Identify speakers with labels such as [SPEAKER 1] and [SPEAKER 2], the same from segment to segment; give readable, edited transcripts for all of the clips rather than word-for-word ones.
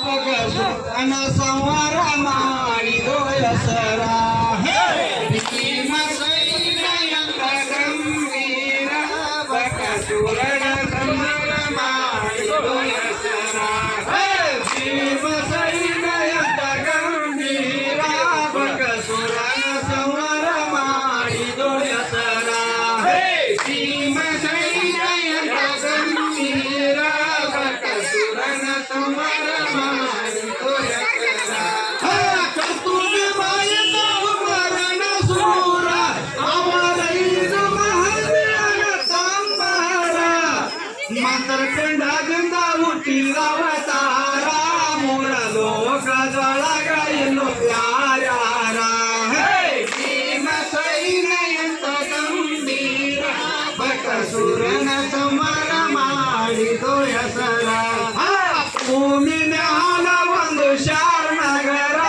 [SPEAKER 1] ಬಕಸುರನ ಸಂಹಾರ ಮಾಡಿದೋ ಹೆಸರ ಭೀಮ ಸೈನ್ಯಂತ ಗಂಭೀರ ಬಕಸುರನ ಸಂಹಾರ ಮಾಡಿದೋ ಹೆಸರ ಭೀಮ ಸೈನ್ಯಂತ ಗಂಭೀರ ಬಕಸುರನ ಸಂಹಾರ ಮಾಡಿದೋ ಹೆಸರ ಭೀಮ ಸೈನ್ಯಂತ ಗಂಭೀರ ಬಕಸುರನ ಸಂಹಾರ ಮಾಡಿದೋ ಹೆಸರ ಕರ್ತುಗೆ ಬಾಯದ ಮರಣ ಸೂರ ಅವರೈದು ಮಹದೇವನ ಸಂಹಾರ ಮಂತ್ರ ಕಂಡಾಗಂದ ಹುಟ್ಟಿದವತಾರ ಮೂರ ಲೋಕದೊಳಗ ಇನ್ನು ಯಾರ್ಯಾರ ಭೀಮ ಸೈನ್ಯಂತ ಗಂಭೀರ ಬಕಸುರನ ಸಂಹಾರ ಮಾಡಿದೋ ಹೆಸರ ಭೂಮಿ ಮ್ಯಾಲ ಒಂದು ಶಾರನಗರ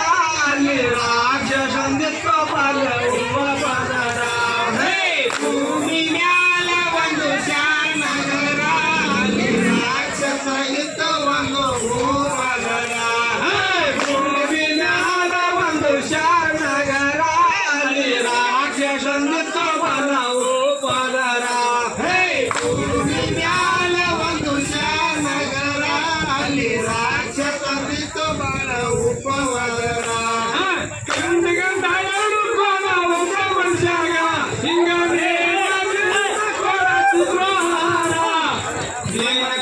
[SPEAKER 1] ಅಲ್ಲಿ ರಾಕ್ಷಸಂದಿತ್ತು ಬಲವ ಬದರ ಭೂಮಿ ಮ್ಯಾಲ ಒಂದು ಶಾರನಗರ ಅಲ್ಲಿ ರಾಕ್ಷಸ ಇತ್ತು ಒಂದು ಭೂಪದರ ಭೂಮಿ ಮ್ಯಾಲ ಒಂದು ಶಾರನಗರ ಅಲ್ಲಿ ರಾಕ್ಷಸಂದಿತ್ತು ಬಲವು ಪದರ ಭೂಮಿ ಮ್ಯಾಲ ಒಂದು ಶಾರನಗರ ಅಲ್ಲಿ ರಾಕ್ಷಸರಿತ್ತು ಬಲ ಉಪವದರ ಕಂಡಿಗಂಟಾಯರು ಕೋನ ಒಬ್ಬ ಮನುಷ್ಯಾಗ ಹಿಂಗ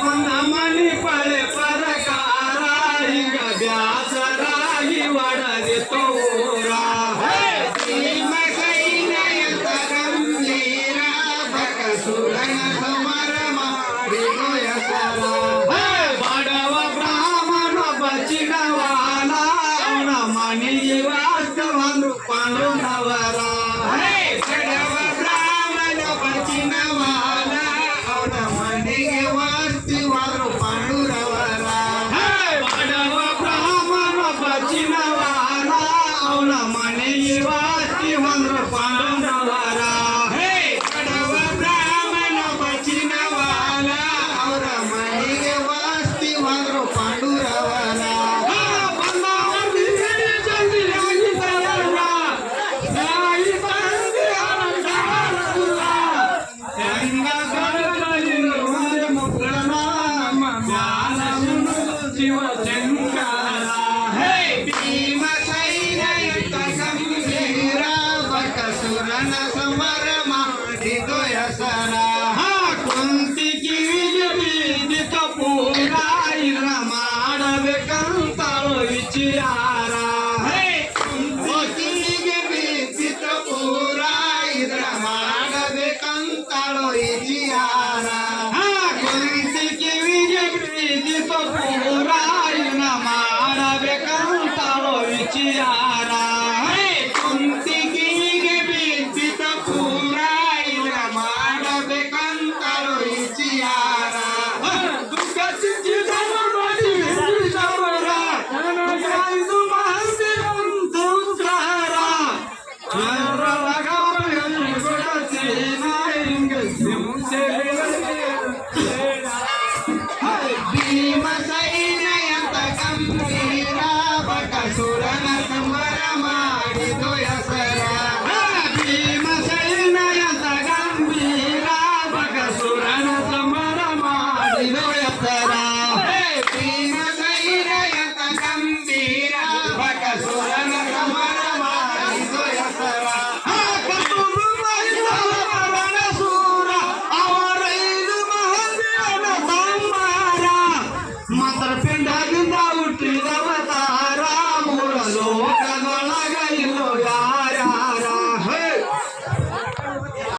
[SPEAKER 1] ಕೊಂದ ಮನಿ ಪಳೆ ಪರಕಾರ ಹಿಂಗ ಬ್ಯಾಸರಾಗಿ ಒಡದಿತ್ತು ಊರ ಭೀಮ ಸೈನ್ಯಂತ ಗಂಭೀರ ಬಕಸುರನ ಸಮರ ಮಾಡಿದೋ ಹೆಸರ ಬಡವ ಬ್ರಾಹ್ಮಣ ಬಚಿನವಾಲ ಅವನ ಮನೆಗೆ ವಾಸ್ತವಂದು ಪಾಂಡುನವರ ಬಡವ ಬ್ರಾಹ್ಮಣ ಬಚಿನವಾಲ ಅವನ ಮನೆಗೆ ವಾಸ್ತಿವಾದ್ರು ಪಾಂಡುರವರ ಬಡವ ಬ್ರಾಹ್ಮಣ ಬಚಿನವಾಲ ಅವನ ಮನೆಗೆ ವಾಸ್ತಿವಂದ್ರು ಪಾಂಡುರವರ ಬಡವ ಬ್ರಾಹ್ಮಣ ಬಚಿನವಾಲ ಅವರ ಮನೆಗೆ ವಾಸ್ತಿವಾದ್ರು ಪಾಂಡುರವರ ಭೀಮ ಸೈನ್ಯಂತ ಗಂಭೀರ ಬಕಸುರನ ಸಮರ ಮಾಡಿದೋ ಹೆಸರ ಕುಂತಿ ಕಿವಿಗೆ ಬೀದಿತ ಪೂರ ಇದ್ರ ಮಾಡಬೇಕಂತಳು ವಿಚಾರ ಕಿವಿಗೆ ಬೀದಿತ ಪೂರ ಇದ್ರ ಮಾಡಬೇಕಂತಳು ವಿಚಾರ ಕುಂತಿ ಕಿವಿಗೆ ಬೀದಿತ ಪೂರ ಇದ್ರ ಮಾಡಬೇಕಂತಳು ವಿಚಾರ ಕುಂತಿ ಕಿವಿಗೆ ಬೀದಿತ ಪೂರ ಇದ್ರ ಮಾಡಬೇಕಂತಳು ವಿಚಾರ ದುಃಖ ಚಿಂತಿದವ ಮಾಡಿ ವಿಂದಿದವರ ಇದು ಮಹಂತಿರಂತುತ್ತರ ಭೀಮ ಸೈನ್ಯಂತ ಗಂಭೀರ ಬಕಸುರನ